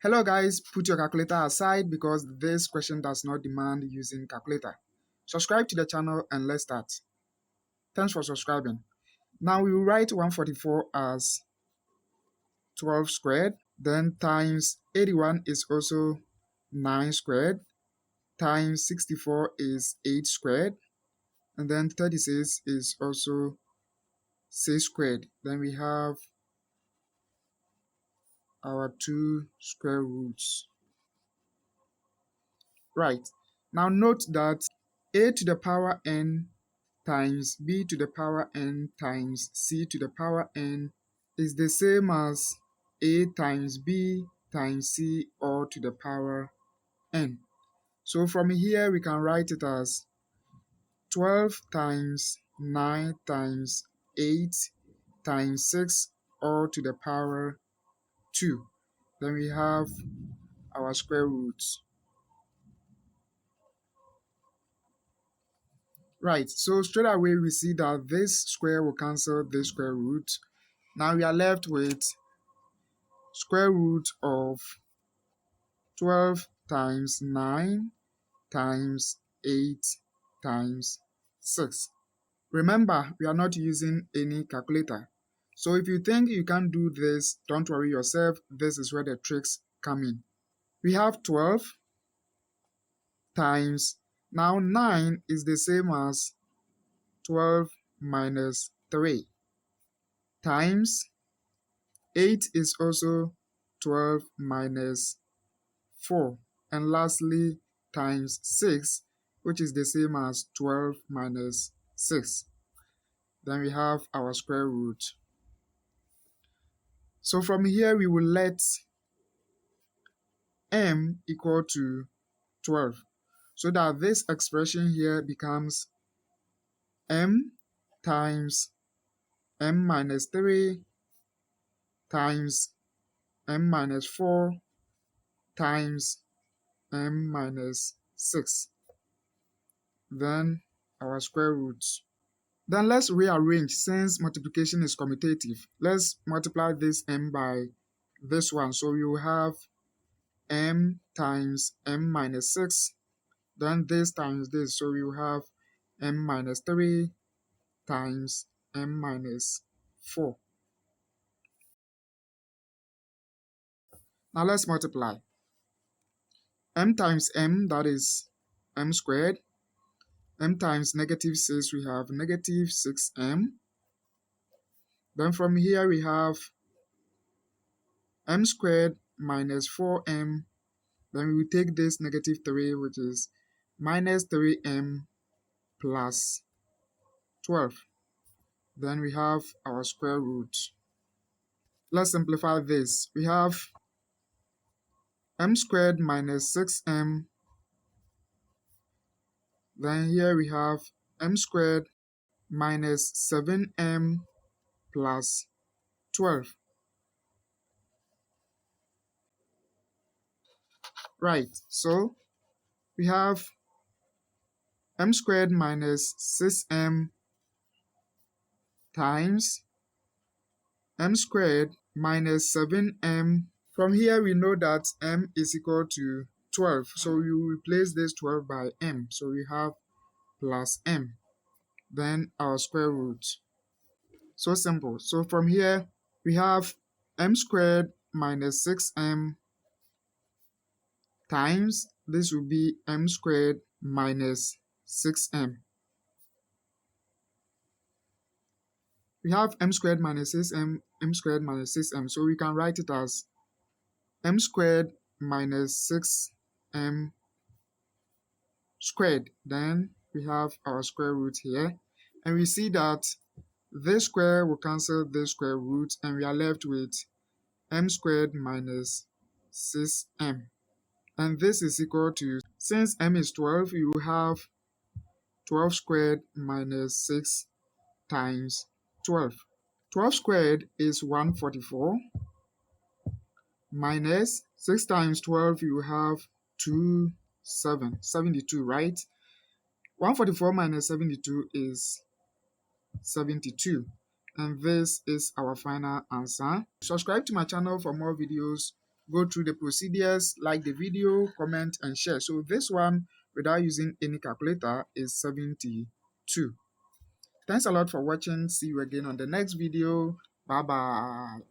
Hello guys, put your calculator aside because this question does not demand using calculator. Subscribe to the channel and let's start. Thanks for subscribing. Now we will write 144 as 12 squared, then times 81 is also 9 squared, times 64 is 8 squared, and then 36 is also 6 squared. Then we have our two square roots. Right. Now note that a to the power n times b to the power n times c to the power n is the same as a times b times c all to the power n. So from here we can write it as 12 times 9 times 8 times 6 all to the power 2. Then we have our square roots. Right, so straight away we see that this square will cancel this square root. Now we are left with square root of 12 times 9 times 8 times 6. Remember, we are not using any calculator. So if you think you can't do this, don't worry yourself. This is where the tricks come in. We have 12 times, now 9 is the same as 12 minus 3 times 8 is also 12 minus 4. And lastly, times 6, which is the same as 12 minus 6. Then we have our square root. So from here, we will let m equal to 12. So that this expression here becomes m times m minus 3 times m minus 4 times m minus 6. Then our square roots. Then let's rearrange since multiplication is commutative. Let's multiply this m by this one. So you have m times m minus 6. Then this times this. So you have m minus 3 times m minus 4. Now let's multiply. M times m, that is m squared. M times negative 6, we have negative 6m. Then from here we have m squared minus 4m. Then we will take this negative 3, which is minus 3m plus 12. Then we have our square root. Let's simplify this. We have m squared minus 6m. Then here we have m squared minus 7m plus 12. Right, so we have m squared minus 6m times m squared minus 7m. From here we know that m is equal to 12. So you replace this 12 by m. So we have plus m. Then our square root. So simple. So from here we have m squared minus 6m times, this will be m squared minus 6m. We have m squared minus 6m, m squared minus 6m. So we can write it as m squared minus 6m squared. Then we have our square root here. And we see that this square will cancel this square root, and we are left with m squared minus 6m. And this is equal to, since m is 12, you will have 12 squared minus 6 times 12. 12 squared is 144 minus 6 times 12, you have 72, right? 144 minus 72 is 72. And this is our final answer. Subscribe to my channel for more videos. go through the procedures, like the video, comment, and share. So this one, without using any calculator, is 72. Thanks a lot for watching. See you again on the next video. Bye bye.